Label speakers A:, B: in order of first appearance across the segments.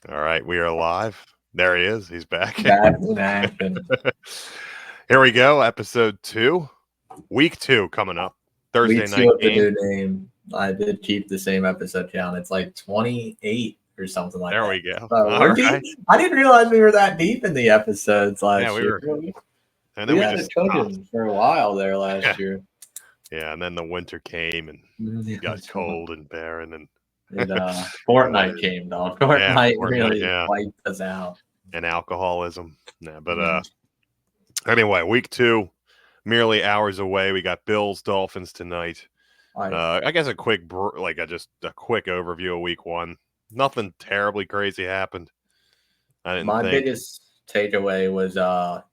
A: All right, we are live. There he is. He's back.
B: Back in action.
A: Here we go. Episode 2, week 2 coming up. Thursday
B: Week two
A: night
B: of the
A: game.
B: new name. I did keep the same episode count. It's like 28 or something like
A: There
B: that.
A: we go.
B: So
A: All
B: we're deep.
A: right.
B: I didn't realize we were that deep in the episodes
A: Yeah,
B: last
A: we
B: year.
A: were. And then
B: We
A: we
B: had
A: just
B: it
A: stopped.
B: cooking for a while there last year.
A: Yeah, and then the winter came and it got cold and barren and
B: Fortnite came, dog. Fortnite really
A: yeah,
B: wiped us out.
A: and alcoholism. Yeah, but
B: Yeah.
A: anyway, week 2, merely hours away. We got Bills Dolphins tonight. I guess a quick quick overview of week 1. Nothing terribly crazy happened. I didn't
B: My
A: think.
B: biggest takeaway was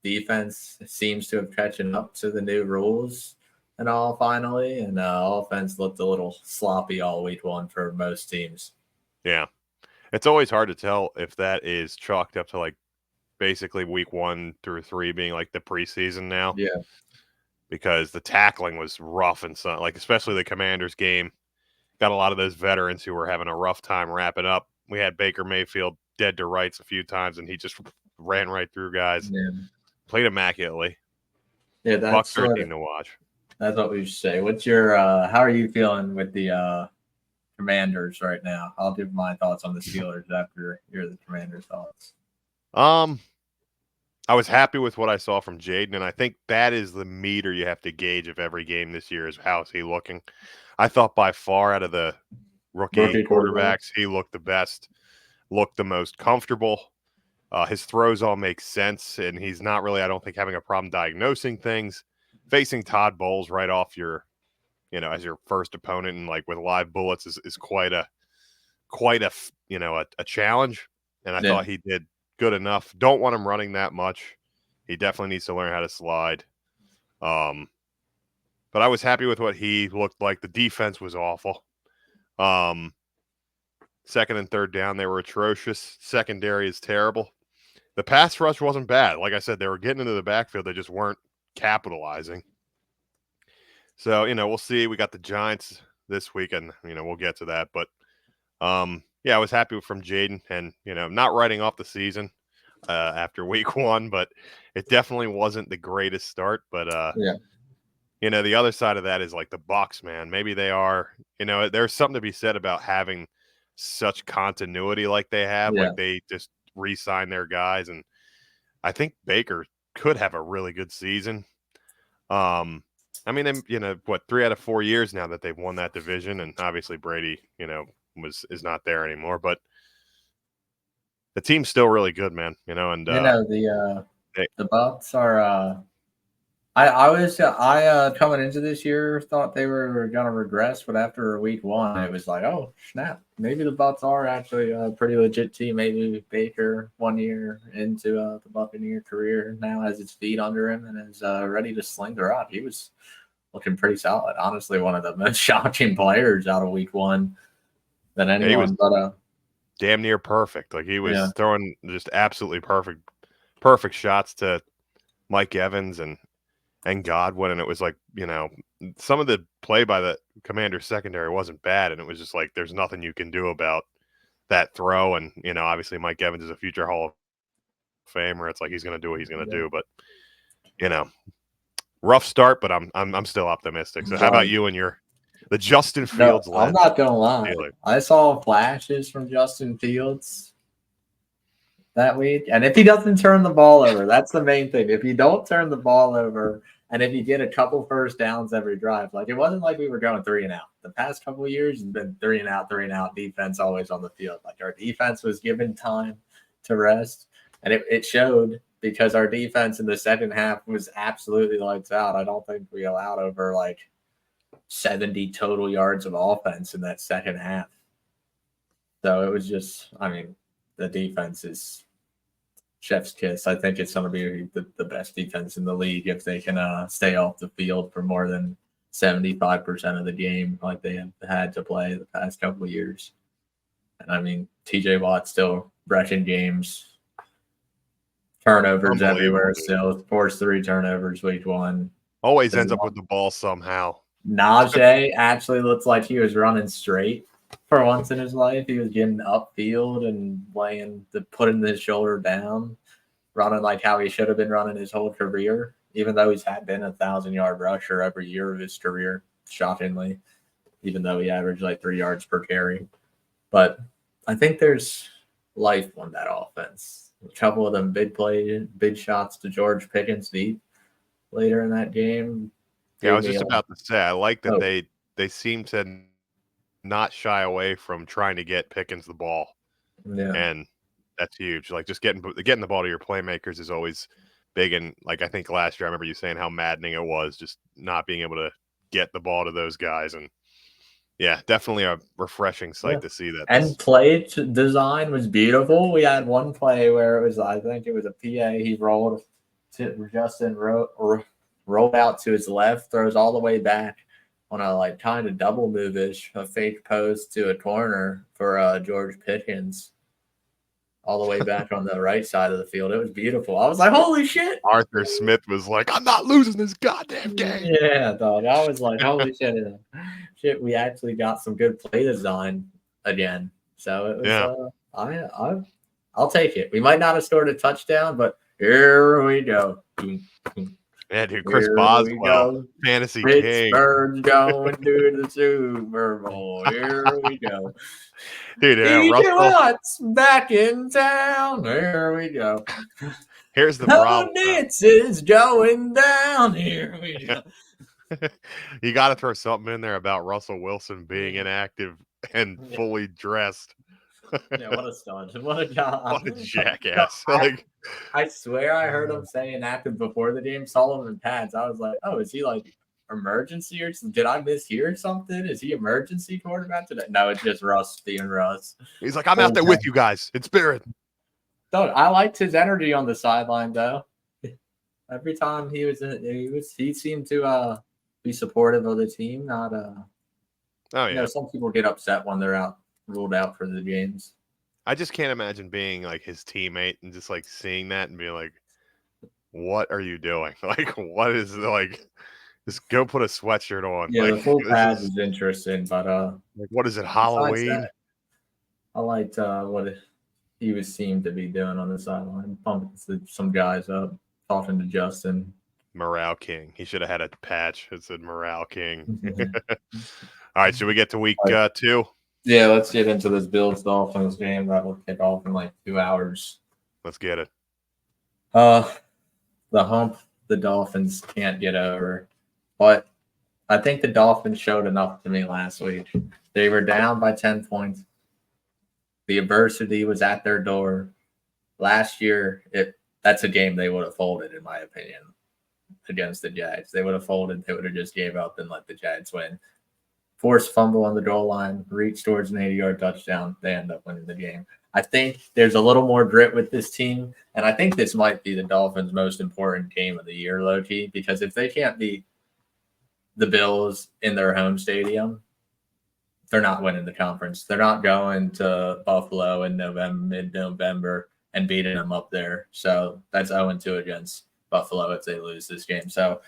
B: defense seems to have catching up to the new rules and all finally, and offense looked a little sloppy all week 1 for most teams.
A: Yeah, it's always hard to tell if that is chalked up to like basically week 1 through 3 being like the preseason now.
B: Yeah,
A: Because the tackling was rough and so like especially the Commanders game. Got a lot of those veterans who were having a rough time wrapping up. We had Baker Mayfield dead to rights a few times, and he just ran right through guys.
B: yeah,
A: Played immaculately.
B: yeah.
A: Bucks are a team to watch.
B: That's what we should say. What's your? How are you feeling with the Commanders right now? I'll give my thoughts on the Steelers after the Commanders' thoughts.
A: I was happy with what I saw from Jaden, and I think that is the meter you have to gauge of every game this year is how is he looking. I thought by far out of the rookie quarterbacks, he looked the best, looked the most comfortable. His throws all make sense, and he's not really, I don't think, having a problem diagnosing things. Facing Todd Bowles right off your, as your first opponent and like with live bullets is quite a challenge. And I thought he did good enough. Don't want him running that much. He definitely needs to learn how to slide. But I was happy with what he looked like. The defense was awful. Second and third down, they were atrocious. Secondary is terrible. The pass rush wasn't bad. Like I said, they were getting into the backfield. They just weren't capitalizing. So, we'll see. We got the Giants this week, and, we'll get to that. But, I was happy from Jaden and, not writing off the season after week 1, but it definitely wasn't the greatest start. But, the other side of that is like the Bucs, man. Maybe they are, there's something to be said about having such continuity like they have.
B: Yeah.
A: Like they just re-sign their guys. And I think Baker could have a really good season. I mean, 3 out of 4 years now that they've won that division. And obviously Brady, is not there anymore. But the team's still really good, man. And
B: the Bucs are. I coming into this year thought they were gonna regress, but after week 1, it was like, oh snap, maybe the Bucs are actually a pretty legit team. Maybe Baker 1 year into the Buccaneer career now has his feet under him and is ready to sling the rock. He was looking pretty solid. Honestly, one of the most shocking players out of week 1 than anyone.
A: He was
B: but
A: damn near perfect. Like he was throwing just absolutely perfect shots to Mike Evans and Godwin, and it was like, some of the play by the Commander's secondary wasn't bad, and it was just like there's nothing you can do about that throw. And obviously Mike Evans is a future Hall of Famer. It's like he's going to do what he's going to do, but rough start. But I'm still optimistic. So how about you and the Justin Fields?
B: No, I'm not gonna lie. I saw flashes from Justin Fields that week. And if he doesn't turn the ball over, that's the main thing. If you don't turn the ball over and if you get a couple first downs every drive, like it wasn't like we were going 3 and out. The past couple of years has been 3 and out, defense always on the field. Like our defense was given time to rest. And it showed because our defense in the second half was absolutely lights out. I don't think we allowed over like 70 total yards of offense in that second half. So it was just, the defense is chef's kiss. I think it's going to be the best defense in the league if they can stay off the field for more than 75% of the game like they have had to play the past couple of years. And TJ Watt still wrecking games, turnovers everywhere still, forced 3 turnovers week 1.
A: Always ends up with the ball somehow.
B: Najee actually looks like he was running straight For once in his life, he was getting upfield and putting his shoulder down, running like how he should have been running his whole career, even though he's had been 1,000-yard rusher every year of his career, shockingly, even though he averaged like 3 yards per carry. But I think there's life on that offense. A couple of them big shots to George Pickens deep later in that game.
A: Yeah, I was just about to say, I like that they seem to not shy away from trying to get Pickens the ball.
B: Yeah.
A: And that's huge. Like just getting the ball to your playmakers is always big. And like I think last year I remember you saying how maddening it was just not being able to get the ball to those guys. And yeah, definitely a refreshing sight to see that.
B: And play design was beautiful. We had one play where it was, I think it was a PA. He rolled to Justin rolled out to his left, throws all the way back on a like kind of double move-ish, a fake post to a corner for George Pickens, all the way back on the right side of the field. It was beautiful. I was like, holy shit.
A: Arthur Smith was like, I'm not losing this goddamn game.
B: Yeah, dog. I was like, holy shit. Shit, we actually got some good play design again. So it was I'll take it. We might not have scored a touchdown, but here we go.
A: Yeah, dude, Chris Boswell, fantasy
B: Pittsburgh's
A: king.
B: going to the Super Bowl. Here we go.
A: Dude,
B: DJ Watt's back in town. Here we go.
A: Here's the problem.
B: Dance is going down. Here we go.
A: You got to throw something in there about Russell Wilson being inactive and fully dressed.
B: Yeah, what a stud. What a guy.
A: What a jackass. Like,
B: I swear I heard him say inactive before the game. Saw him in pads. I was like, oh, is he like emergency or something? Did I mishear something? Is he emergency quarterback today? No, it's just Russ being Russ.
A: He's like, I'm out there with you guys in spirit.
B: I liked his energy on the sideline though. Every time he seemed to be supportive of the team. Not some people get upset when they're ruled out for the games.
A: I just can't imagine being like his teammate and just like seeing that and being like, what are you doing? Like, what is like, just go put a sweatshirt on.
B: Yeah,
A: like,
B: the full pads is interesting, but
A: like, what is it, Halloween?
B: I liked what he seemed to be doing on the sideline, pumping some guys up, talking to Justin.
A: Morale King. He should have had a patch that said Morale King. All right, should we get to week 2?
B: Yeah, let's get into this Bills-Dolphins game that will kick off in like 2 hours.
A: Let's get it.
B: The hump the Dolphins can't get over. But I think the Dolphins showed enough to me last week. They were down by 10 points. The adversity was at their door. Last year, that's a game they would have folded, in my opinion, against the Jags. They would have folded. They would have just gave up and let the Jags win. Forced fumble on the goal line, reach towards an 80-yard touchdown. They end up winning the game. I think there's a little more grit with this team, and I think this might be the Dolphins' most important game of the year, low-key, because if they can't beat the Bills in their home stadium, they're not winning the conference. They're not going to Buffalo in mid-November, and beating them up there. So that's 0-2 against Buffalo if they lose this game. So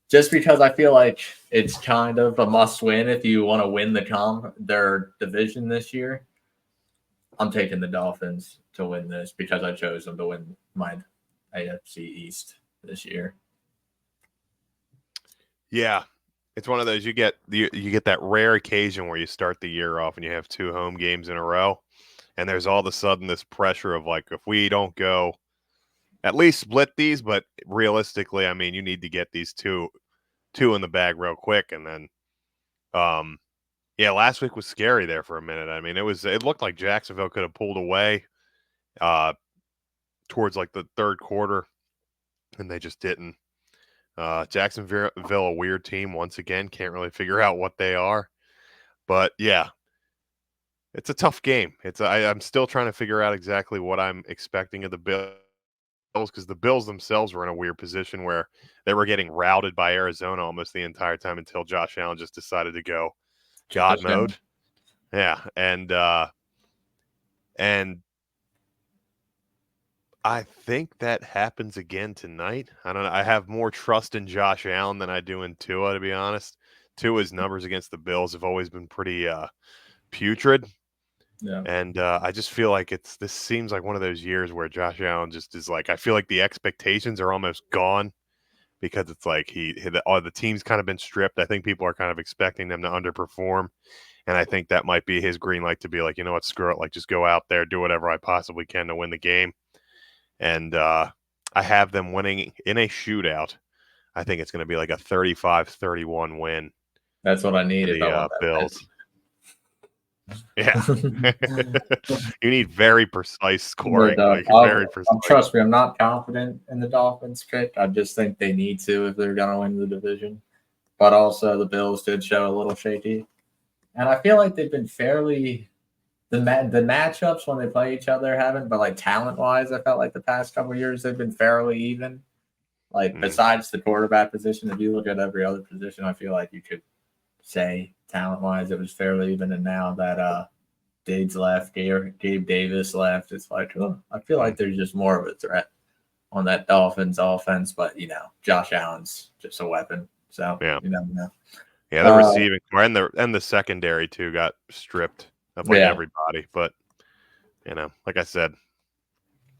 B: just because I feel like it's kind of a must-win if you want to win their division this year, I'm taking the Dolphins to win this because I chose them to win my AFC East this year.
A: Yeah, it's one of those you get that rare occasion where you start the year off and you have 2 home games in a row, and there's all of a sudden this pressure of like, if we don't go, at least split these, but realistically, I mean, you need to get these two in the bag real quick, and then, last week was scary there for a minute. I mean, it looked like Jacksonville could have pulled away, towards like the third quarter, and they just didn't. Jacksonville, a weird team once again, can't really figure out what they are, but yeah, it's a tough game. I'm still trying to figure out exactly what I'm expecting of the Bills, because the Bills themselves were in a weird position where they were getting routed by Arizona almost the entire time until Josh Allen just decided to go God mode. Yeah, and I think that happens again tonight. I don't know. I have more trust in Josh Allen than I do in Tua, to be honest. Tua's numbers against the Bills have always been pretty putrid.
B: Yeah.
A: And I just feel like this seems like one of those years where Josh Allen just is like, I feel like the expectations are almost gone because it's like the team's kind of been stripped. I think people are kind of expecting them to underperform. And I think that might be his green light to be like, you know what, screw it. Like, just go out there, do whatever I possibly can to win the game. And I have them winning in a shootout. I think it's going to be like a 35-31 win.
B: That's what I needed.
A: The Bills. Yeah. You need very precise scoring. Very precise.
B: Trust me, I'm not confident in the Dolphins pick. I just think they need to if they're going to win the division. But also the Bills did show a little shaky. And I feel like they've been fairly the matchups when they play each other haven't, but like talent-wise, I felt like the past couple of years they've been fairly even. Like besides the quarterback position, if you look at every other position, I feel like you could say talent-wise it was fairly even. And now that Diggs left, Gabe Davis left, it's like, I feel like there's just more of a threat on that Dolphins offense. But, Josh Allen's just a weapon. So, you never know.
A: Yeah, the receiving and the secondary, too, got stripped of everybody. But, like I said.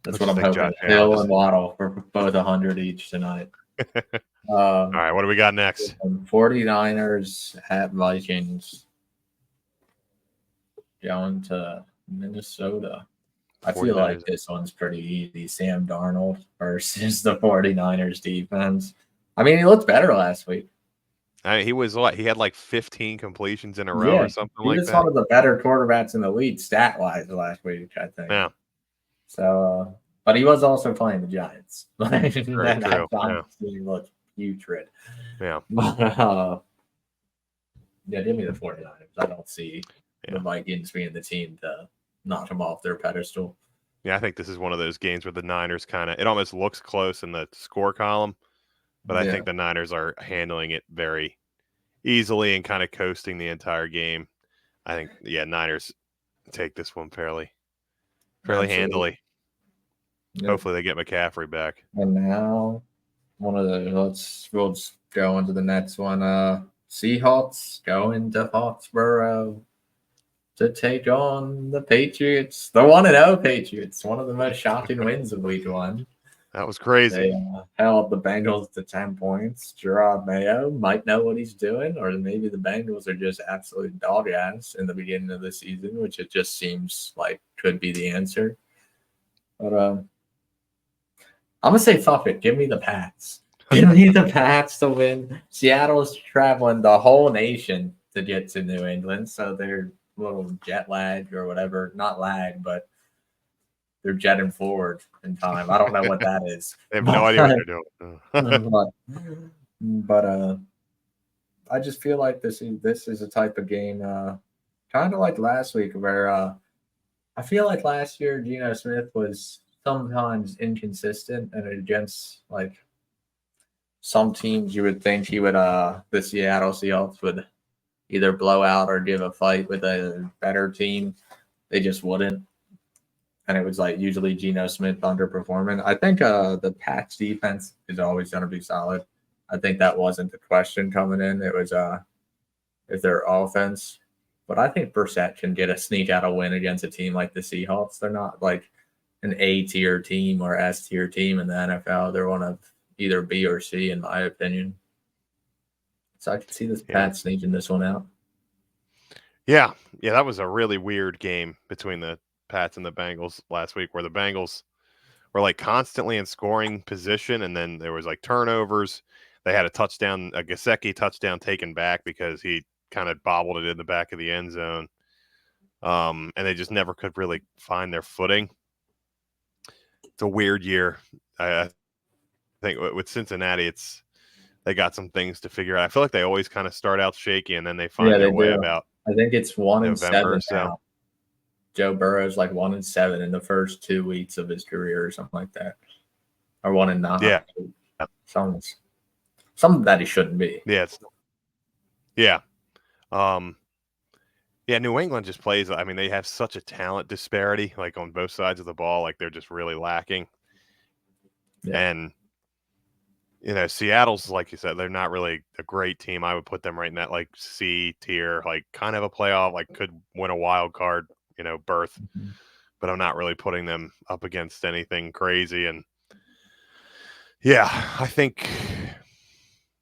B: That's what I'm hoping. Hill and Waddle for both 100 each tonight.
A: All right, what do we got next?
B: 49ers at Vikings. Going to Minnesota. I feel like this one's pretty easy. Sam Darnold versus the 49ers defense. I mean, he looked better last week.
A: He was he had like 15 completions in a row or something like that.
B: He was one of the better quarterbacks in the league stat-wise last week, I think.
A: Yeah.
B: So, but he was also playing the Giants.
A: Very true.
B: Giants team looked putrid.
A: Yeah.
B: But, give me the 49ers. I don't see the Vikings being the team to knock them off their pedestal.
A: Yeah, I think this is one of those games where the Niners it almost looks close in the score column, but I think the Niners are handling it very easily and kind of coasting the entire game. I think, Niners take this one fairly handily. Yep. Hopefully they get McCaffrey back.
B: And now we'll just go into the next one. Seahawks going to Foxborough to take on the Patriots. The 1-0 Patriots. One of the most shocking wins of week one.
A: That was crazy.
B: They held the Bengals to 10 points. Gerard Mayo might know what he's doing, or maybe the Bengals are just absolute dog ass in the beginning of the season, which it just seems like could be the answer. But I'm going to say fuck it. Give me the Pats. Give me the Pats to win. Seattle's traveling the whole nation to get to New England, so they're a little jet lag or whatever. Not lag, but they're jetting forward in time. I don't know what that is.
A: They have no idea what they're
B: doing. but I just feel like this is a type of game, kind of like last week, where I feel like last year Geno Smith was sometimes inconsistent, and against like some teams you would think he would the Seattle Seahawks would either blow out or give a fight with a better team. They just wouldn't. And it was like usually Geno Smith underperforming. I think the Pats defense is always going to be solid. I think that wasn't the question coming in. It was if their offense. But I think Brissett can get a sneak out a win against a team like the Seahawks. They're not like an A-tier team or S-tier team in the NFL. They're one of either B or C, in my opinion. So I can see this Pats sneaking this one out.
A: Yeah, that was a really weird game between the Pats and the Bengals last week, where the Bengals were like constantly in scoring position, and then there was like turnovers. They had a Gesicki touchdown taken back because he kind of bobbled it in the back of the end zone. And they just never could really find their footing. It's a weird year. I think with Cincinnati, they got some things to figure out. I feel like they always kind of start out shaky and then they find their way about.
B: I think it's 1-7
A: or so.
B: Now. Joe Burrow's like 1-7 in the first 2 weeks of his career or something like that. Or 1-9.
A: Yeah.
B: Something that he shouldn't be.
A: Yeah. New England just plays. I mean, they have such a talent disparity, like on both sides of the ball. Like they're just really lacking. Yeah. And Seattle's, like you said, they're not really a great team. I would put them right in that like C tier, like kind of a playoff, like could win a wild card, berth.
B: Mhm.
A: But I'm not really putting them up against anything crazy. And yeah, I think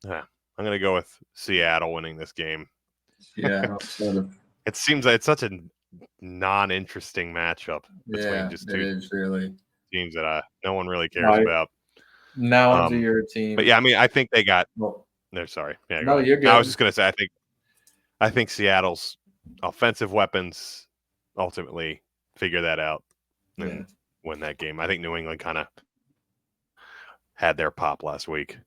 A: I'm going to go with Seattle winning this game.
B: Yeah,
A: It seems like it's such a non-interesting matchup between just two
B: it is really.
A: teams that no one really cares about.
B: Now onto your team.
A: But yeah, I mean, I think they got.
B: Well,
A: No, sorry. Yeah,
B: no, you're good.
A: I was just going to say, I think Seattle's offensive weapons ultimately figure that out and win that game. I think New England kind of had their pop last week.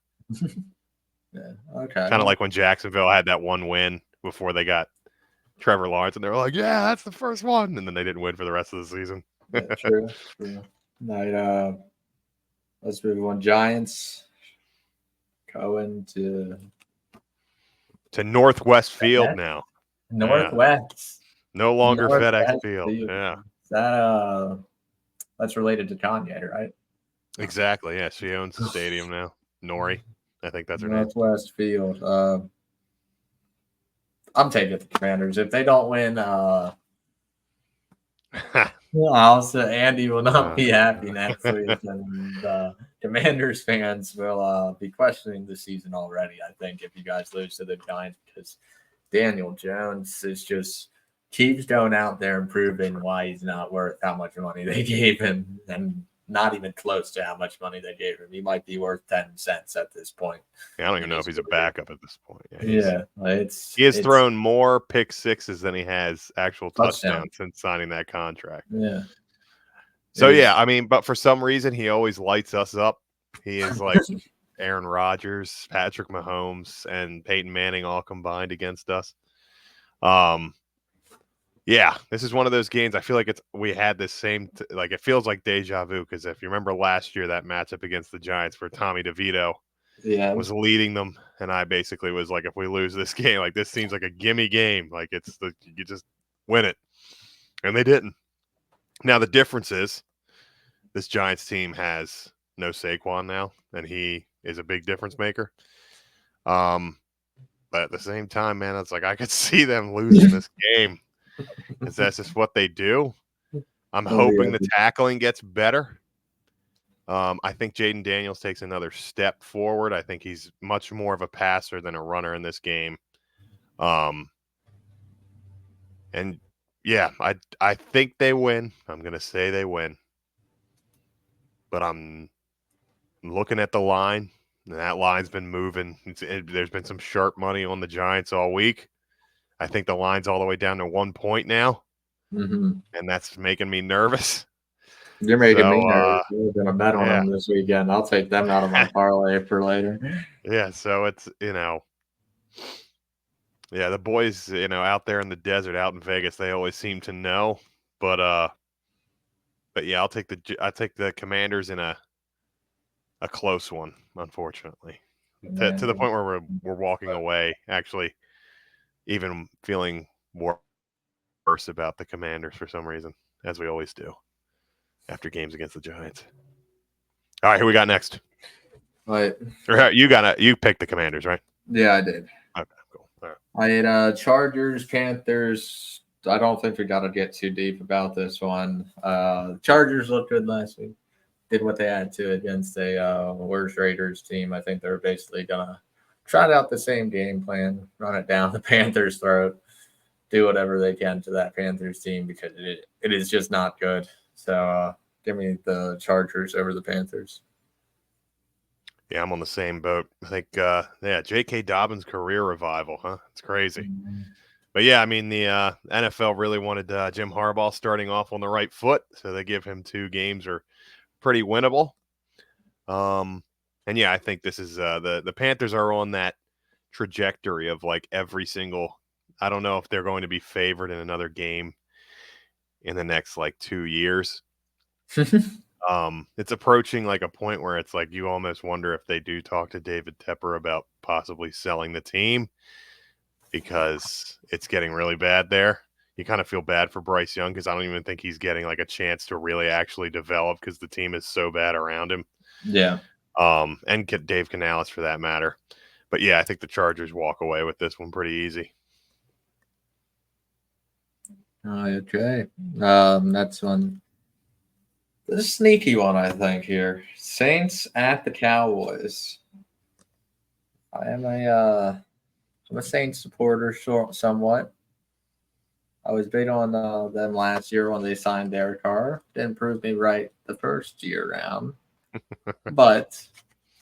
B: Yeah. Okay.
A: Kind of like when Jacksonville had that one win before they got Trevor Lawrence, and they were like, "Yeah, that's the first one," and then they didn't win for the rest of the season.
B: True. Right. Let's move on. Giants going to
A: Northwest Field now.
B: Northwest.
A: No longer FedEx Field. Yeah.
B: Is that's related to Kanye, right?
A: Exactly. Yeah, she owns the stadium now. Nori, I think that's her name.
B: Northwest Field. I'm taking the Commanders. If they don't win, also Andy will not be happy next week, and Commanders fans will be questioning the season already. I think if you guys lose to the Giants, because Daniel Jones is just keeps going out there and proving why he's not worth how much money they gave him, and not even close to how much money they gave him. He might be worth 10 cents at this point.
A: Yeah, I don't even know if he's a backup at this point.
B: Yeah,
A: he has thrown more pick sixes than he has actual touchdowns since signing that contract.
B: Yeah.
A: So yeah, I mean, but for some reason he always lights us up. He is like Aaron Rodgers, Patrick Mahomes, and Peyton Manning all combined against us. Yeah, this is one of those games. I feel like we had this same like it feels like deja vu, because if you remember last year, that matchup against the Giants where Tommy DeVito was leading them, and I basically was like, if we lose this game, like this seems like a gimme game, like you just win it, and they didn't. Now the difference is this Giants team has no Saquon now, and he is a big difference maker. But at the same time, man, it's like I could see them losing this game. Because that's just what they do. I'm hoping the tackling gets better. I think Jaden Daniels takes another step forward. I think he's much more of a passer than a runner in this game. And yeah, I think they win. I'm going to say they win. But I'm looking at the line, and that line's been moving. There's been some sharp money on the Giants all week. I think the line's all the way down to 1 point now.
B: Mm-hmm.
A: And that's making me nervous.
B: You're making me nervous. We're going to bet on them this weekend. I'll take them out of my parlay for later.
A: Yeah, so it's, the boys, out there in the desert, out in Vegas, they always seem to know. But yeah, I'll take the Commanders in a close one, unfortunately. To the point where we're walking away, actually, even feeling worse about the Commanders for some reason, as we always do after games against the Giants. All right, who we got next?
B: Right.
A: You picked the Commanders, right?
B: Yeah, I did.
A: Okay, cool. All right.
B: I had Chargers, Panthers. I don't think we got to get too deep about this one. Chargers looked good last week. Did what they had to against a worse Raiders team. I think they're basically gonna try out the same game plan, run it down the Panthers' throat, do whatever they can to that Panthers team, because it is just not good. So give me the Chargers over the Panthers.
A: Yeah, I'm on the same boat. I think, J.K. Dobbins' career revival, huh? It's crazy. Mm-hmm. But yeah, I mean, the NFL really wanted Jim Harbaugh starting off on the right foot, so they give him 2 games are pretty winnable. And yeah, I think this is the Panthers are on that trajectory of like every single. I don't know if they're going to be favored in another game in the next like 2 years. It's approaching like a point where it's like you almost wonder if they do talk to David Tepper about possibly selling the team, because it's getting really bad there. You kind of feel bad for Bryce Young, because I don't even think he's getting like a chance to really actually develop, because the team is so bad around him.
B: Yeah.
A: And Dave Canales for that matter. But yeah, I think the Chargers walk away with this one pretty easy.
B: Okay. Next one. This is a sneaky one, I think, here. Saints at the Cowboys. I'm a Saints supporter, somewhat. I was big on them last year when they signed Derek Carr. Didn't prove me right the first year round. But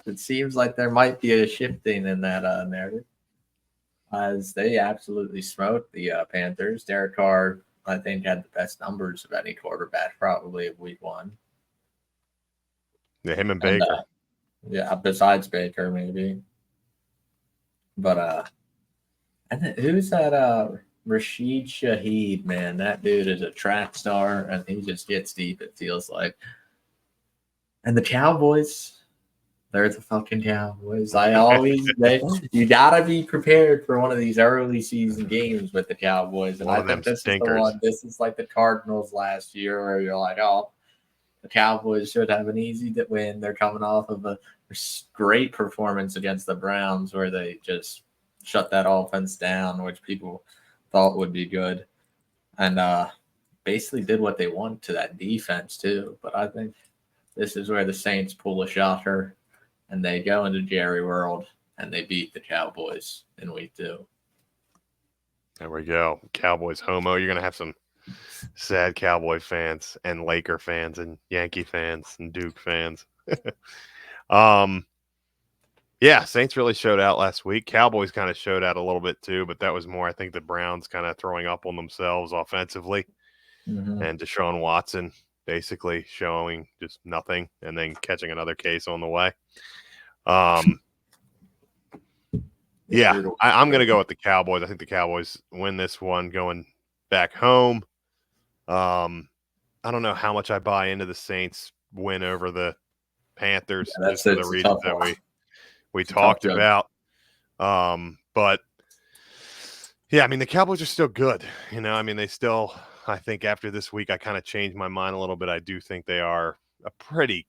B: it seems like there might be a shifting in that narrative, as they absolutely smoked the Panthers. Derek Carr, I think, had the best numbers of any quarterback probably of week one.
A: Yeah, him and Baker.
B: Yeah, besides Baker, maybe. But and who's that? Rashid Shaheed, man, that dude is a track star, and he just gets deep. It feels like. And the Cowboys, they're the fucking Cowboys. You gotta be prepared for one of these early season games with the Cowboys. And I think this is the one. This is like the Cardinals last year, where you're like, oh, the Cowboys should have an easy win. They're coming off of a great performance against the Browns, where they just shut that offense down, which people thought would be good, and basically did what they want to that defense too. But I think this is where the Saints pull a shocker, and they go into Jerry World and they beat the Cowboys in week 2.
A: There we go. Cowboys homo. You're gonna have some sad Cowboy fans and Laker fans and Yankee fans and Duke fans. Yeah, Saints really showed out last week. Cowboys kind of showed out a little bit too, but that was more, I think, the Browns kind of throwing up on themselves offensively, and Deshaun Watson basically showing just nothing and then catching another case on the way. Yeah, I'm going to go with the Cowboys. I think the Cowboys win this one going back home. I don't know how much I buy into the Saints win over the Panthers, just for the reasons that we talked about. But yeah, I mean, the Cowboys are still good. I mean, they still, I think after this week, I kind of changed my mind a little bit. I do think they are a pretty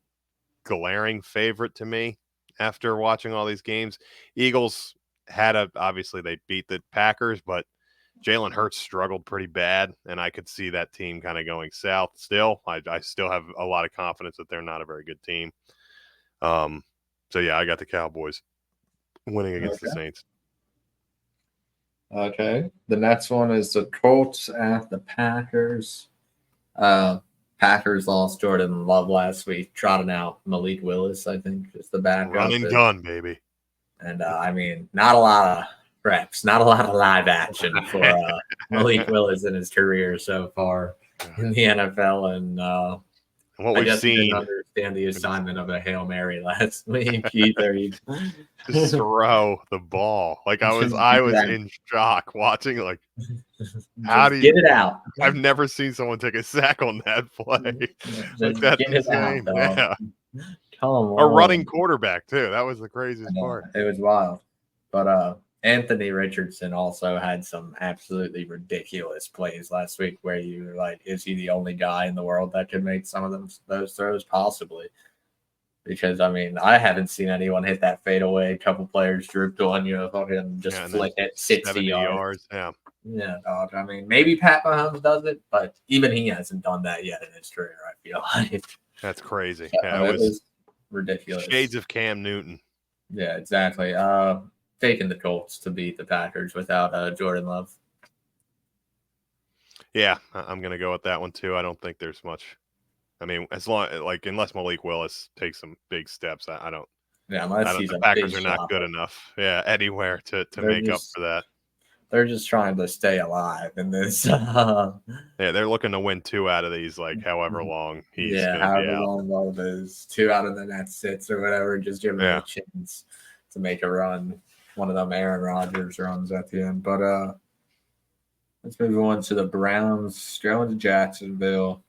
A: glaring favorite to me after watching all these games. Eagles obviously they beat the Packers, but Jalen Hurts struggled pretty bad, and I could see that team kind of going south still. I still have a lot of confidence that they're not a very good team. So yeah, I got the Cowboys winning against the Saints.
B: Okay. The next one is the Colts at the Packers. Packers lost Jordan Love last week, trotting out Malik Willis, I think, is the backup.
A: Run and gun, baby.
B: And I mean, not a lot of reps, not a lot of live action for Malik Willis in his career so far in the NFL. And
A: what we've seen,
B: didn't understand the assignment of a Hail Mary last week either.
A: Just throw the ball. Like I was in shock watching. Like, how do you
B: get it out?
A: I've never seen someone take a sack on that play. Like that's insane. Yeah. A running quarterback too. That was the craziest part.
B: It was wild. But Anthony Richardson also had some absolutely ridiculous plays last week where you were like, is he the only guy in the world that could make some of those throws? Possibly. Because, I mean, I haven't seen anyone hit that fadeaway. A couple players drooped on you, fucking just flick it 60 yards. Yeah, dog. I mean, maybe Pat Mahomes does it, but even he hasn't done that yet in his career, I feel like.
A: That's crazy.
B: Yeah, it was ridiculous.
A: Shades of Cam Newton.
B: Yeah, exactly. Taking the Colts to beat the Packers without Jordan Love.
A: Yeah, I'm going to go with that one too. I don't think there's much. I mean, unless Malik Willis takes some big steps, I don't.
B: Yeah,
A: the Packers are not good enough. Yeah, anywhere to make up for that.
B: They're just trying to stay alive in this.
A: Yeah, they're looking to win 2 out of these, like however long he's going to be out.
B: However long Love is, 2 out of the next 6 or whatever, just give him a chance to make a run. One of them Aaron Rodgers runs at the end. But let's move on to the Browns going to Jacksonville.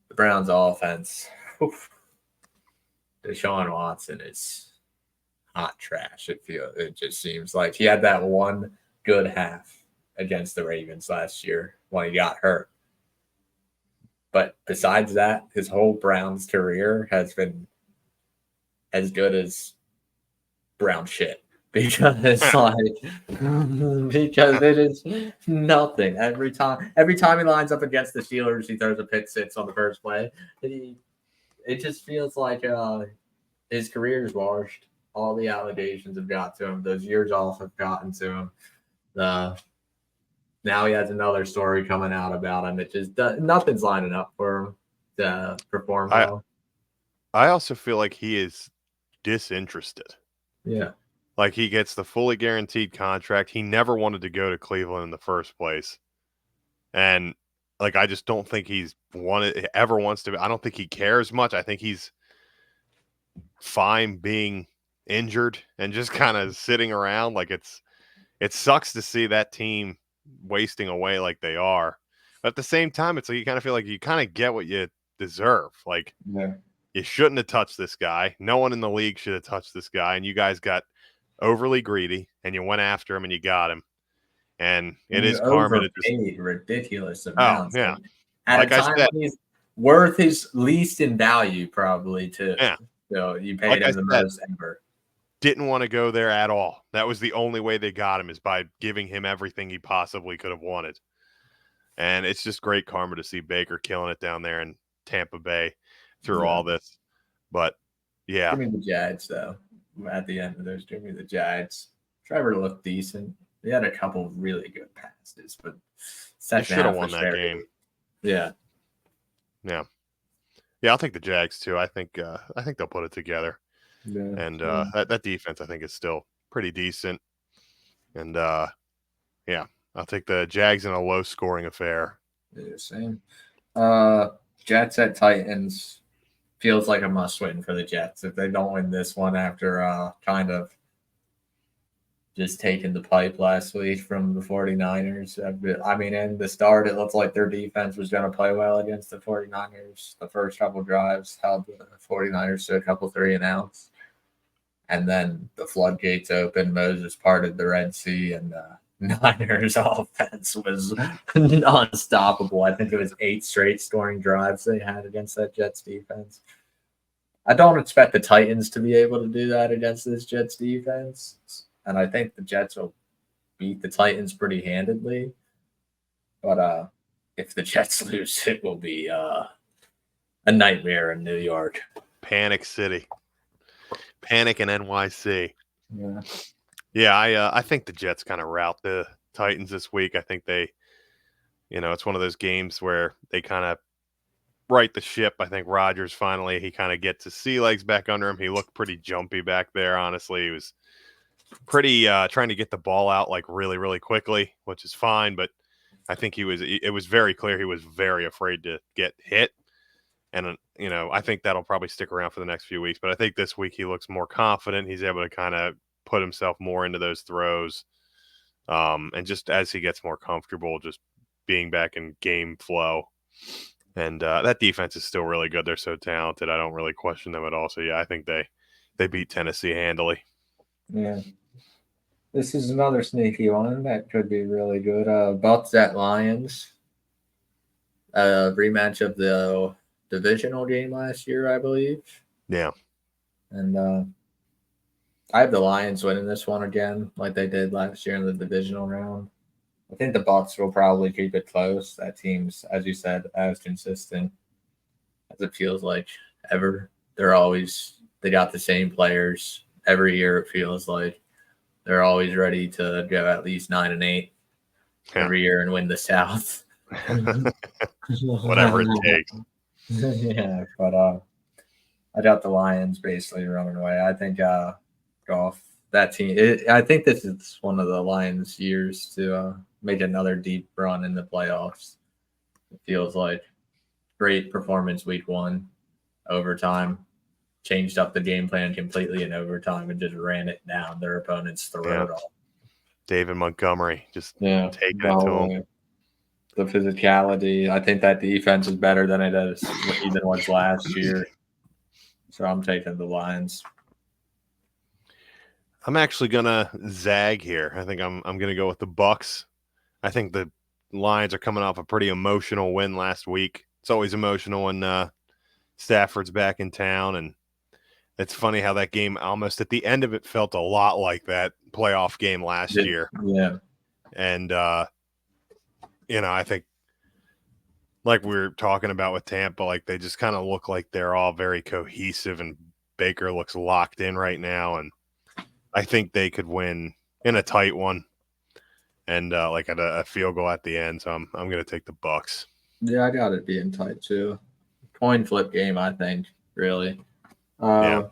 B: The Browns offense. Oof. Deshaun Watson is hot trash. It just seems like he had that one good half against the Ravens last year when he got hurt. But besides that, his whole Browns career has been as good as Brown shit. Because it's like because it is nothing. Every time he lines up against the Steelers, he throws a pick six on the first play. It just feels like his career is washed. All the allegations have got to him. Those years off have gotten to him. Now he has another story coming out about him. It just nothing's lining up for him to perform well.
A: I also feel like he is disinterested.
B: Yeah.
A: Like he gets the fully guaranteed contract. He never wanted to go to Cleveland in the first place. And like, I just don't think ever wants to. I don't think he cares much. I think he's fine being injured and just kind of sitting around. Like it sucks to see that team wasting away like they are. But at the same time, it's like you kind of feel like you kind of get what you deserve. Like you shouldn't have touched this guy. No one in the league should have touched this guy. And you guys got overly greedy and you went after him and you got him. And it is karma to just
B: ridiculous amounts.
A: Oh, yeah.
B: At like a time when he's worth his least in value, probably too.
A: Yeah.
B: So you paid him the most ever.
A: Didn't want to go there at all. That was the only way they got him, is by giving him everything he possibly could have wanted. And it's just great karma to see Baker killing it down there in Tampa Bay through all this. But yeah.
B: Give me the Jags though. At the end of those, give me the Jags. Trevor looked decent. He had a couple of really good passes, but
A: they should have won that game.
B: Yeah.
A: Yeah. Yeah, I'll take the Jags too. I think they'll put it together. Yeah. And that defense I think is still pretty decent. And yeah, I'll take the Jags in a low scoring affair.
B: Yeah, same. Jets at Titans feels like a must win for the Jets. If they don't win this one after kind of just taking the pipe last week from the 49ers. I mean, in the start, it looked like their defense was going to play well against the 49ers. The first couple drives held the 49ers to a couple 3-and-outs. And then the floodgates opened. Moses parted the Red Sea, and Niners offense was unstoppable. I think it was 8 straight scoring drives they had against that Jets defense. I don't expect the Titans to be able to do that against this Jets defense. And I think the Jets will beat the Titans pretty handedly. But if the Jets lose, it will be a nightmare in New York.
A: Panic City. Panic in NYC.
B: Yeah.
A: Yeah, I think the Jets kind of rout the Titans this week. I think they, it's one of those games where they kind of right the ship. I think Rodgers finally, he kind of gets his sea legs back under him. He looked pretty jumpy back there, honestly. He was pretty trying to get the ball out like really, really quickly, which is fine. But I think it was very clear he was very afraid to get hit. And, I think that'll probably stick around for the next few weeks. But I think this week he looks more confident. He's able to kind of put himself more into those throws. And just as he gets more comfortable, just being back in game flow. And that defense is still really good. They're so talented. I don't really question them at all. So, yeah, I think they beat Tennessee handily.
B: Yeah. This is another sneaky one that could be really good. Bucs at Lions. Rematch of the divisional game last year, I believe.
A: Yeah.
B: And I have the Lions winning this one again, like they did last year in the divisional round. I think the Bucs will probably keep it close. That team's, as you said, as consistent as it feels like ever. They got the same players every year. It feels like they're always ready to go at least 9-8 every year and win the South.
A: Whatever it takes.
B: Yeah, but I got the Lions basically running away. I think Goff, that team. I think this is one of the Lions' years to make another deep run in the playoffs. It feels like great performance week 1, overtime, changed up the game plan completely in overtime and just ran it down their opponent's throat. Yeah.
A: David Montgomery just taking it to him.
B: The physicality. I think that defense is better than it is even was last year. So I'm taking the Lions.
A: I'm actually gonna zag here. I think I'm gonna go with the Bucs. I think the Lions are coming off a pretty emotional win last week. It's always emotional when Stafford's back in town, and It's funny how that game almost at the end of it felt a lot like that playoff game last year.
B: Yeah.
A: And, I think like we were talking about with Tampa, like they just kind of look like they're all very cohesive, and Baker looks locked in right now. And I think they could win in a tight one and like at a field goal at the end. So I'm going to take the Bucks.
B: Yeah, I got it being tight too. Coin flip game, I think, really.
A: Yeah.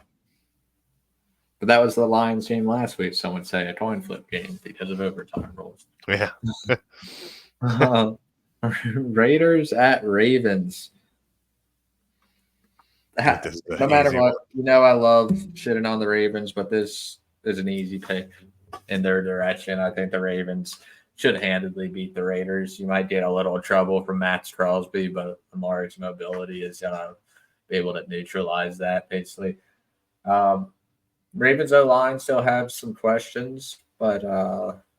B: But that was the Lions game last week. Some would say a coin flip game because of overtime rules.
A: Yeah.
B: Raiders at Ravens. No matter what, I love shitting on the Ravens, but this is an easy pick in their direction. I think the Ravens should handedly beat the Raiders. You might get a little trouble from Max Crosby, but Amari's mobility is going to be able to neutralize that, basically. Ravens O-line still have some questions, but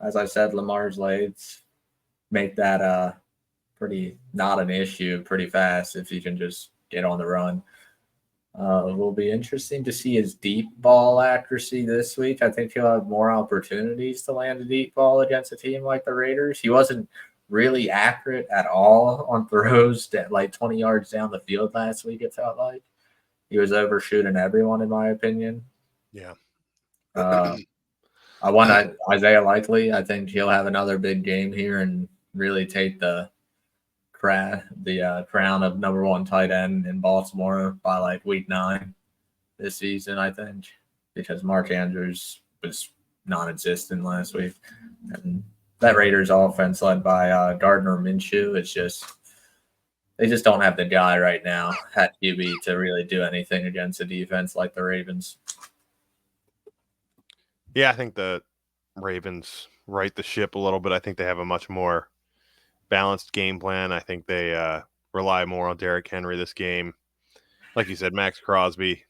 B: as I said, Lamar's legs make that pretty not an issue pretty fast if he can just get on the run. It will be interesting to see his deep ball accuracy this week. I think he'll have more opportunities to land a deep ball against a team like the Raiders. He wasn't really accurate at all on throws that like 20 yards down the field last week, it felt like. He was overshooting everyone, in my opinion.
A: Yeah.
B: I want Isaiah Likely. I think he'll have another big game here and really take the crown of number one tight end in Baltimore by like week 9 this season, I think, because Mark Andrews was non-existent last week. And that Raiders offense led by Gardner Minshew, they just don't have the guy right now at QB to really do anything against a defense like the Ravens.
A: Yeah, I think the Ravens right the ship a little bit. I think they have a much more balanced game plan. I think they rely more on Derrick Henry this game. Like you said, Max Crosby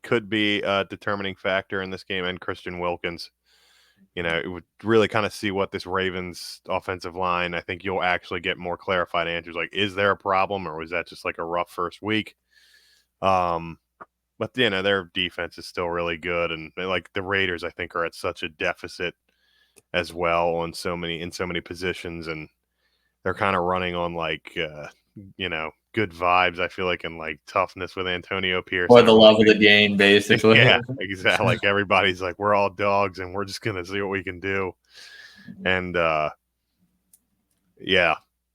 A: could be a determining factor in this game, and Christian Wilkins. It would really kind of see what this Ravens offensive line, I think you'll actually get more clarified answers. Like, is there a problem, or was that just like a rough first week? But their defense is still really good, and like the Raiders, I think, are at such a deficit as well in so many positions, and they're kind of running on like good vibes, I feel like, and like toughness with Antonio Pierce.
B: Or the love of the game, basically.
A: Yeah, exactly. Like everybody's like, we're all dogs and we're just gonna see what we can do. And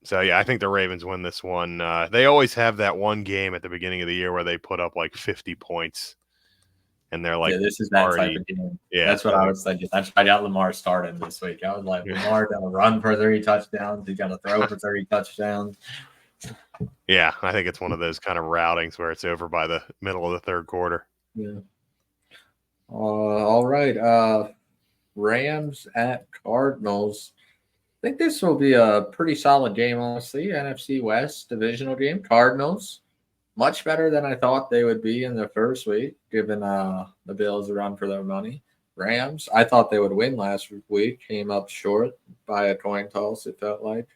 A: So I think the Ravens win this one. They always have that one game at the beginning of the year where they put up like 50 points. And they're like,
B: this is that type of game. Yeah, that's what I was thinking. That's why I got Lamar started this week. I was like, Lamar gonna run for 30 touchdowns. He's gonna throw for 30 touchdowns.
A: Yeah, I think it's one of those kind of routings where it's over by the middle of the third quarter.
B: Yeah. All right. Rams at Cardinals. I think this will be a pretty solid game, honestly. NFC West divisional game. Cardinals, much better than I thought they would be in the first week, given the Bills run for their money. Rams, I thought they would win last week. Came up short by a coin toss, it felt like,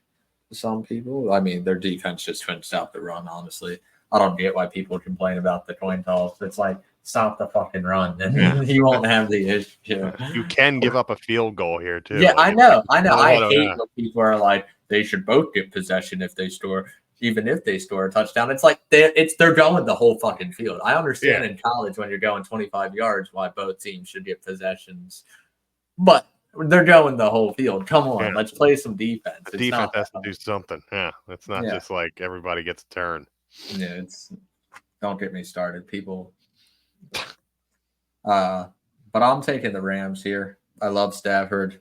B: to some people. I mean, their defense just couldn't stop the run, honestly. I don't get why people complain about the coin toss. It's like, stop the fucking run, and you won't have the issue.
A: You can give up a field goal here, too.
B: Yeah, like, I know. I hate when people are like, they should both get possession if they score, even if they score a touchdown. It's like they're going the whole fucking field. I understand in college when you're going 25 yards why both teams should get possessions, but they're going the whole field. Come on, let's play some defense.
A: The defense has to do something. Yeah, it's not just like everybody gets a turn.
B: Yeah, don't get me started, people. But I'm taking the Rams here. I love Stafford.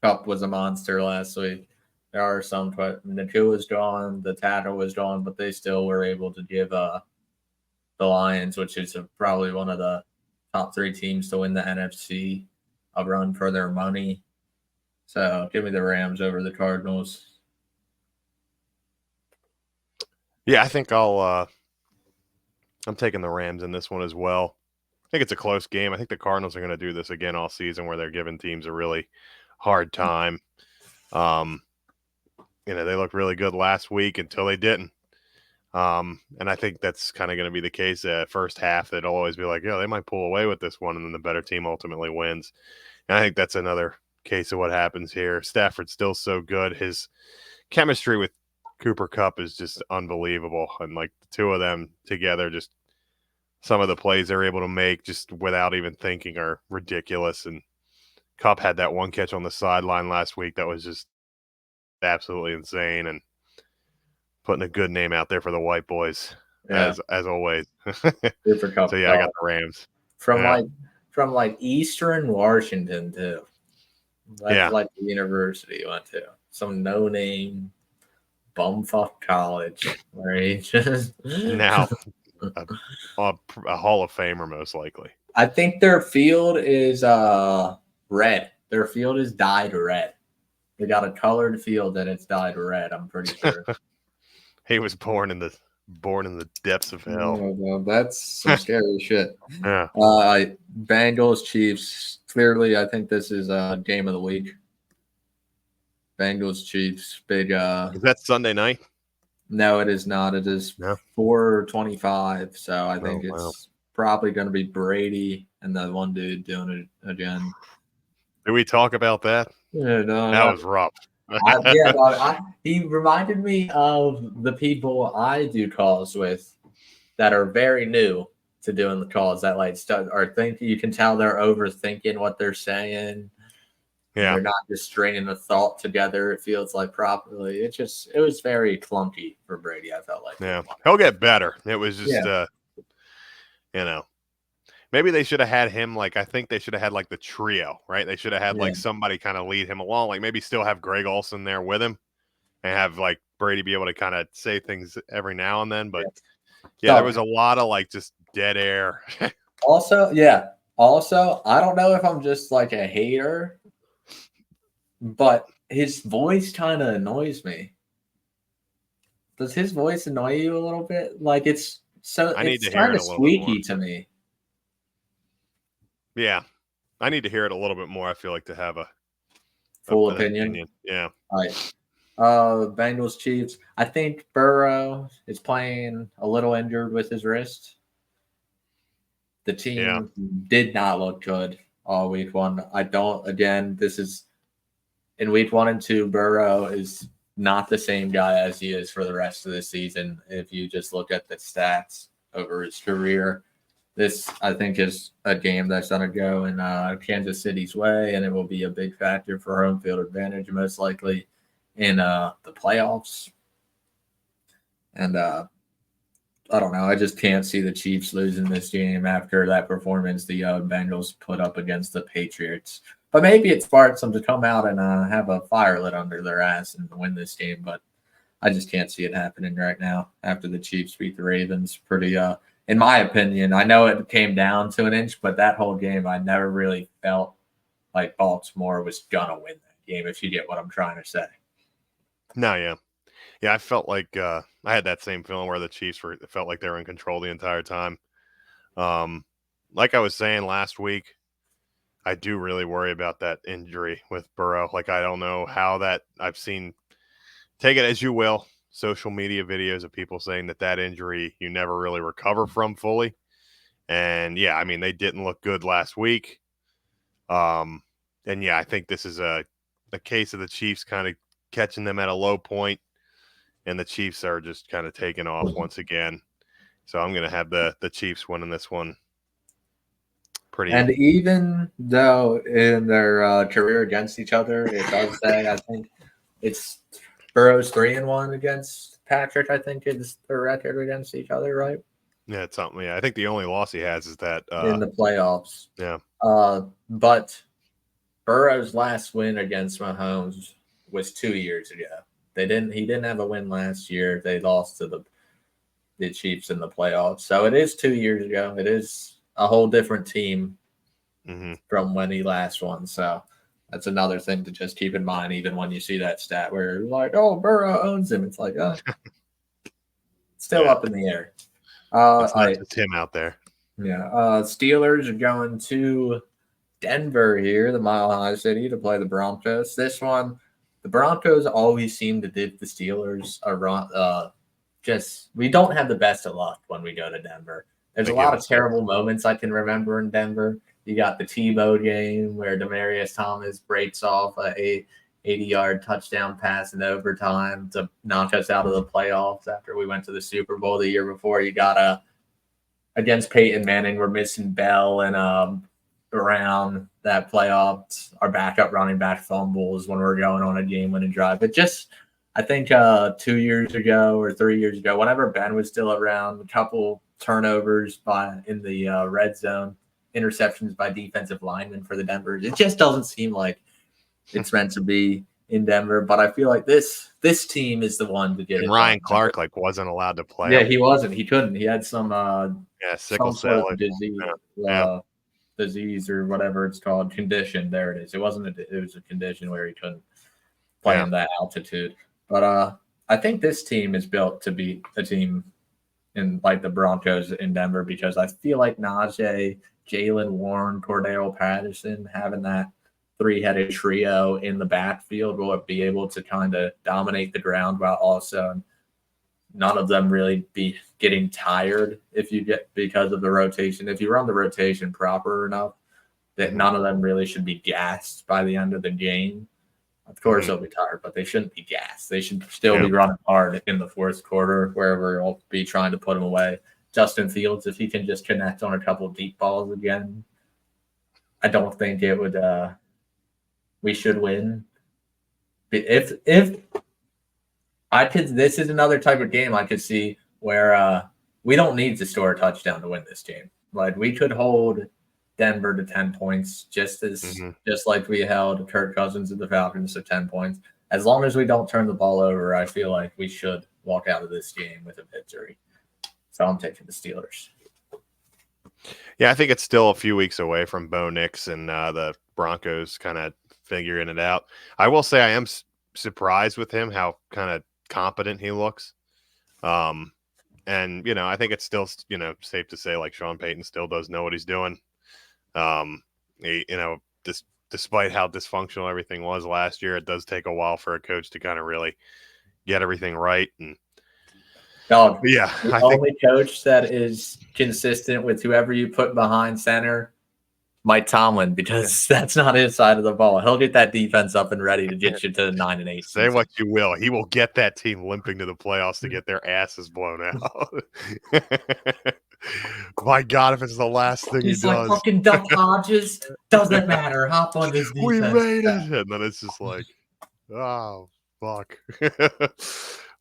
B: Kupp was a monster last week. There are some, but Nakua was gone, the tackle was gone, but they still were able to give the Lions, which is probably one of the top 3 teams to win the NFC, a run for their money. So give me the Rams over the Cardinals.
A: Yeah, I think I'm taking the Rams in this one as well. I think it's a close game. I think the Cardinals are going to do this again all season where they're giving teams a really hard time. They looked really good last week until they didn't. And I think that's kind of going to be the case. First half, they'd always be like, yeah, they might pull away with this one, and then the better team ultimately wins. And I think that's another case of what happens here. Stafford's still so good. His chemistry with Cooper Kupp is just unbelievable. And like the two of them together, just some of the plays they're able to make just without even thinking are ridiculous. And Kupp had that one catch on the sideline last week that was just absolutely insane, and putting a good name out there for the white boys, as always.
B: Cooper Kupp.
A: So yeah, I got the Rams
B: from like Eastern Washington too. That's like the university you went to. Some no name bumfuck college where he just
A: now a Hall of Famer most likely.
B: I think their field is red. Their field is dyed red. They got a colored field and it's dyed red, I'm pretty sure.
A: He was born in the depths of hell.
B: Oh, no, that's some scary shit.
A: Yeah.
B: Bengals, Chiefs. Clearly, I think this is a game of the week. Bengals, Chiefs. Big.
A: Is that Sunday night?
B: No, it is not. It is 4:25. So I think it's probably going to be Brady and the one dude doing it again.
A: Did we talk about that?
B: Yeah, no,
A: that was rough.
B: He reminded me of the people I do calls with that are very new to doing the calls that like you can tell they're overthinking what they're saying. Yeah, they're not just stringing the thought together. It feels like properly. It was very clunky for Brady. I felt like
A: he'll get better. It was just maybe they should have had him, like, I think they should have had, like, the trio, right? They should have had, like, somebody kind of lead him along. Like, maybe still have Greg Olsen there with him and have, like, Brady be able to kind of say things every now and then. But, there was a lot of, like, just dead air.
B: Also, I don't know if I'm just, like, a hater, but his voice kind of annoys me. Does his voice annoy you a little bit? Like, it's kind of squeaky to me.
A: Yeah, I need to hear it a little bit more. I feel like to have a
B: full opinion.
A: Yeah.
B: All right. Bengals, Chiefs. I think Burrow is playing a little injured with his wrist. The team did not look good all week one. This is in week 1 and 2. Burrow is not the same guy as he is for the rest of the season. If you just look at the stats over his career. This, I think, is a game that's going to go in Kansas City's way, and it will be a big factor for home field advantage, most likely in the playoffs. And I don't know. I just can't see the Chiefs losing this game after that performance the Bengals put up against the Patriots. But maybe it sparks them to come out and have a fire lit under their ass and win this game. But I just can't see it happening right now after the Chiefs beat the Ravens pretty in my opinion. I know it came down to an inch, but that whole game, I never really felt like Baltimore was going to win that game, if you get what I'm trying to say.
A: No, yeah. Yeah, I felt like I had that same feeling where the Chiefs felt like they were in control the entire time. Like I was saying last week, I do really worry about that injury with Burrow. Like, I don't know how I've seen, take it as you will, social media videos of people saying that injury you never really recover from fully. And yeah, I mean, they didn't look good last week. And yeah, I think this is a case of the Chiefs kind of catching them at a low point, and the Chiefs are just kind of taking off once again. So I'm going to have the Chiefs winning this one.
B: And even though in their career against each other, it does say, I think it's Burrow's 3-1 against Patrick. I think is their record against each other, right?
A: Yeah, it's something. Yeah, I think the only loss he has is that
B: in the playoffs.
A: Yeah.
B: But Burrow's last win against Mahomes was 2 years ago. He didn't have a win last year. They lost to the Chiefs in the playoffs. So it is 2 years ago. It is a whole different team from when he last won. So that's another thing to just keep in mind, even when you see that stat where you're like, oh, Burrow owns him. It's like, still up in the air.
A: It's not just him out there.
B: Yeah. Steelers are going to Denver here, the Mile High City, to play the Broncos. This one, the Broncos always seem to give the Steelers we don't have the best of luck when we go to Denver. There's a lot of terrible moments I can remember in Denver. You got the Tebow game where Demaryius Thomas breaks off a 80-yard touchdown pass in overtime to knock us out of the playoffs after we went to the Super Bowl the year before. You got against Peyton Manning, we're missing Bell and around that playoffs. Our backup running back fumbles when we're going on a game-winning drive. But just, I think 2 years ago or 3 years ago, whenever Ben was still around, a couple turnovers in the red zone, interceptions by defensive linemen for the Denver. It just doesn't seem like it's meant to be in Denver, but I feel like this team is the one to get it.
A: Ryan Clark wasn't allowed to play.
B: Yeah, he wasn't. He couldn't. He had some
A: sickle cell
B: disease, disease or whatever it's called, condition. There it is. It wasn't. It was a condition where he couldn't play in that altitude. But I think this team is built to beat a team in like the Broncos in Denver because I feel like Najee, Jaylen Warren, Cordero Patterson having that three-headed trio in the backfield will be able to kind of dominate the ground while also none of them really be getting tired because of the rotation. If you run the rotation proper enough, that none of them really should be gassed by the end of the game. Of course, they'll be tired, but they shouldn't be gassed. They should still be running hard in the fourth quarter where we'll be trying to put them away. Justin Fields, if he can just connect on a couple of deep balls again, I don't think it would we should win. If I could, this is another type of game I could see where we don't need to score a touchdown to win this game. Like we could hold Denver to 10 points just like we held Kirk Cousins and the Falcons to 10 points. As long as we don't turn the ball over, I feel like we should walk out of this game with a victory. So I'm taking the Steelers.
A: Yeah, I think it's still a few weeks away from Bo Nix and the Broncos kind of figuring it out. I will say I am surprised with him how kind of competent he looks. And, I think it's still, safe to say like Sean Payton still does know what he's doing. Despite how dysfunctional everything was last year, it does take a while for a coach to kind of really get everything right. And
B: the only coach that is consistent with whoever you put behind center, Mike Tomlin, because that's not his side of the ball. He'll get that defense up and ready to get you to the 9-8.
A: Say what you will, he will get that team limping to the playoffs to get their asses blown out. My God, if it's the last thing
B: he's
A: he
B: like
A: does,
B: fucking Duck Hodges. Doesn't matter. Hop on this defense.
A: We made it, and then it's just like, oh fuck.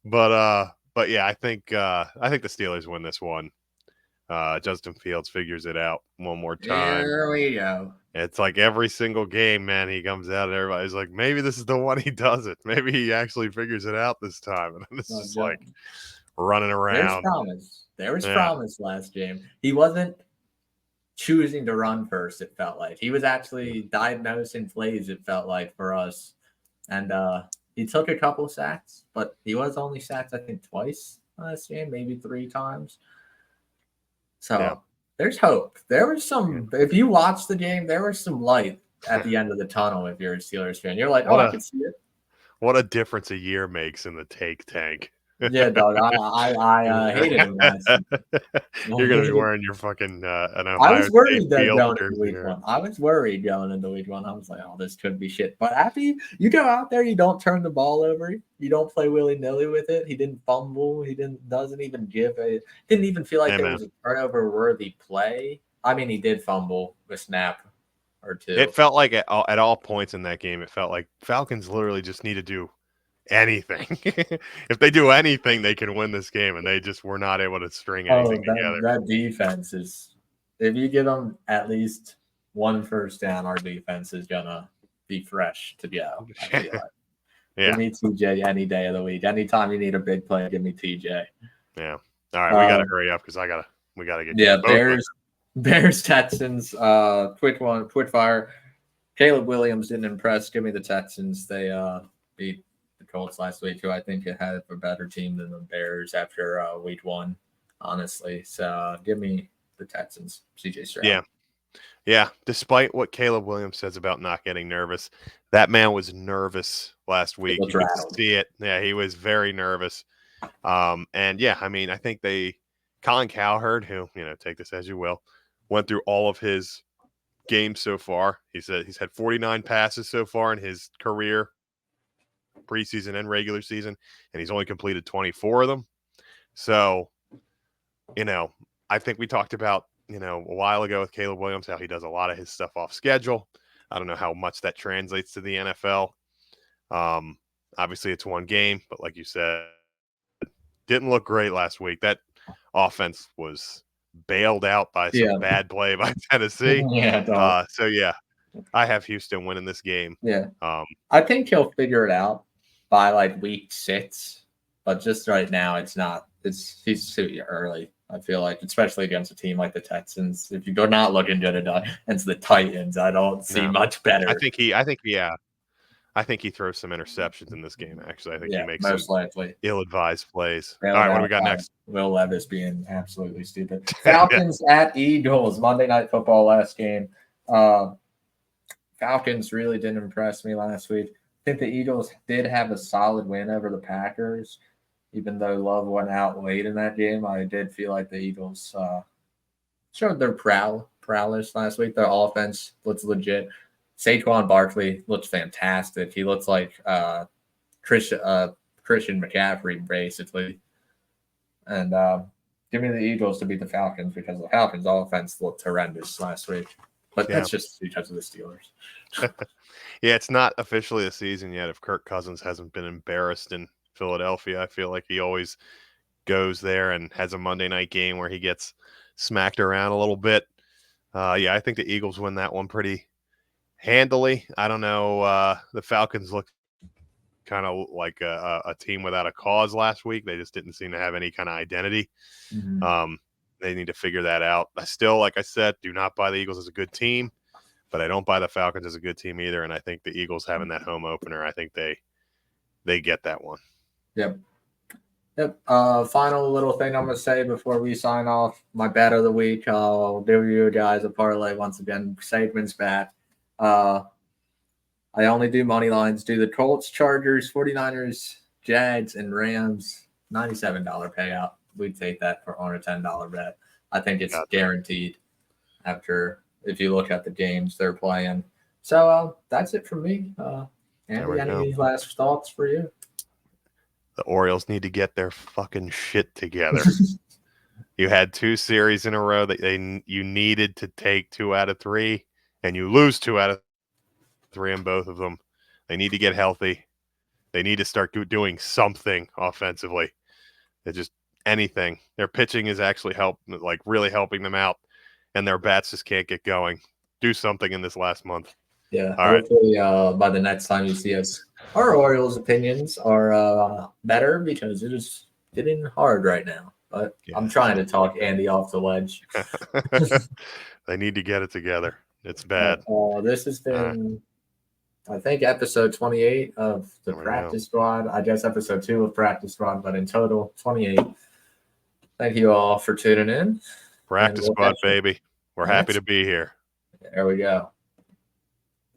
A: But yeah, I think the Steelers win this one. Justin Fields figures it out one more time.
B: Here we go.
A: It's like every single game, man, he comes out and everybody's like, maybe this is the one he does it. Maybe he actually figures it out this time. And this is like running around.
B: There was promise last game. He wasn't choosing to run first, it felt like. He was actually diagnosing plays, it felt like, for us. And he took a couple sacks, but he was only sacked, I think, twice last game, maybe 3 times. So there's hope. There was some, if you watch the game, there was some light at the end of the tunnel if you're a Steelers fan. You're like, I can see it.
A: What a difference a year makes in the take tank.
B: Yeah, dog. I hated him last.
A: You're gonna be wearing your fucking.
B: I was worried going into week 1. I was worried going into week 1. I was like, "Oh, this could be shit." But after you go out there, you don't turn the ball over. You don't play willy nilly with it. He didn't fumble. He doesn't even didn't even feel like there was a turnover worthy play. I mean, he did fumble a snap or 2.
A: It felt like at all points in that game, it felt like Falcons literally just need to do anything. If they do anything, they can win this game, and they just were not able to string anything together.
B: That defense is, if you give them at least 1 first down, our defense is gonna be fresh to go. I feel like. Give me TJ any day of the week. Anytime you need a big play, give me TJ.
A: Yeah. All right, we gotta hurry up because we gotta get.
B: Yeah, Bears Texans. Quick fire. Caleb Williams didn't impress. Give me the Texans. They beat Colts last week, who I think it had a better team than the Bears after week 1, honestly. So give me the Texans. CJ Stroud.
A: Yeah. Despite what Caleb Williams says about not getting nervous, that man was nervous last week. You could see it. Yeah, he was very nervous. And yeah, I mean, I think Colin Cowherd, who, take this as you will, went through all of his games so far. He said he's had 49 passes so far in his career, preseason and regular season, and he's only completed 24 of them. So, I think we talked about, a while ago with Caleb Williams, how he does a lot of his stuff off schedule. I don't know how much that translates to the NFL. Obviously, it's one game, but like you said, didn't look great last week. That offense was bailed out by some bad play by Tennessee. So, yeah, I have Houston winning this game.
B: Yeah. I think he'll figure it out by like week 6, but just right now it's not. He's too early. I feel like, especially against a team like the Texans. If you're not looking good against the Titans, I don't see much better.
A: I think he throws some interceptions in this game. Actually, I think he makes
B: most
A: some
B: likely
A: ill-advised plays. All right, what do we got next?
B: Will Levis being absolutely stupid. Falcons at Eagles, Monday Night Football last game. Falcons really didn't impress me last week. I think the Eagles did have a solid win over the Packers, even though Love went out late in that game. I did feel like the Eagles showed their prowess last week. Their offense looks legit. Saquon Barkley looks fantastic. He looks like Christian McCaffrey, basically. And give me the Eagles to beat the Falcons because the Falcons' offense looked horrendous last week. But that's just because of the Steelers.
A: Yeah, it's not officially a season yet if Kirk Cousins hasn't been embarrassed in Philadelphia. I feel like he always goes there and has a Monday night game where he gets smacked around a little bit. I think the Eagles win that one pretty handily. I don't know. The Falcons look kind of like a team without a cause last week. They just didn't seem to have any kind of identity.
B: Mm-hmm.
A: They need to figure that out. I still, like I said, do not buy the Eagles as a good team, but I don't buy the Falcons as a good team either. And I think the Eagles having that home opener, I think they get that one.
B: Yep. Final little thing I'm going to say before we sign off. My bet of the week. I'll give you guys a parlay once again. Sagemans bet. I only do money lines. Do the Colts, Chargers, 49ers, Jags, and Rams. $97 payout. We'd take that on a $10 bet. I think it's guaranteed if you look at the games they're playing. So that's it from me. Andy, any last thoughts for you?
A: The Orioles need to get their fucking shit together. You had 2 series in a row that you needed to take 2 out of 3, and you lose 2 out of 3 in both of them. They need to get healthy. They need to start doing something offensively. It's just anything. Their pitching is actually really helping them out, and their bats just can't get going. Do something in this last month.
B: Yeah, hopefully by the next time you see us, our Orioles opinions are better because it is getting hard right now. But I'm trying to talk Andy off the ledge.
A: They need to get it together. It's bad.
B: This has been, I think, episode 28 of the Practice Squad. I guess episode 2 of Practice Squad, but in total, 28. Thank you all for tuning in.
A: Practice Squad, baby. We're happy to be here.
B: There we go.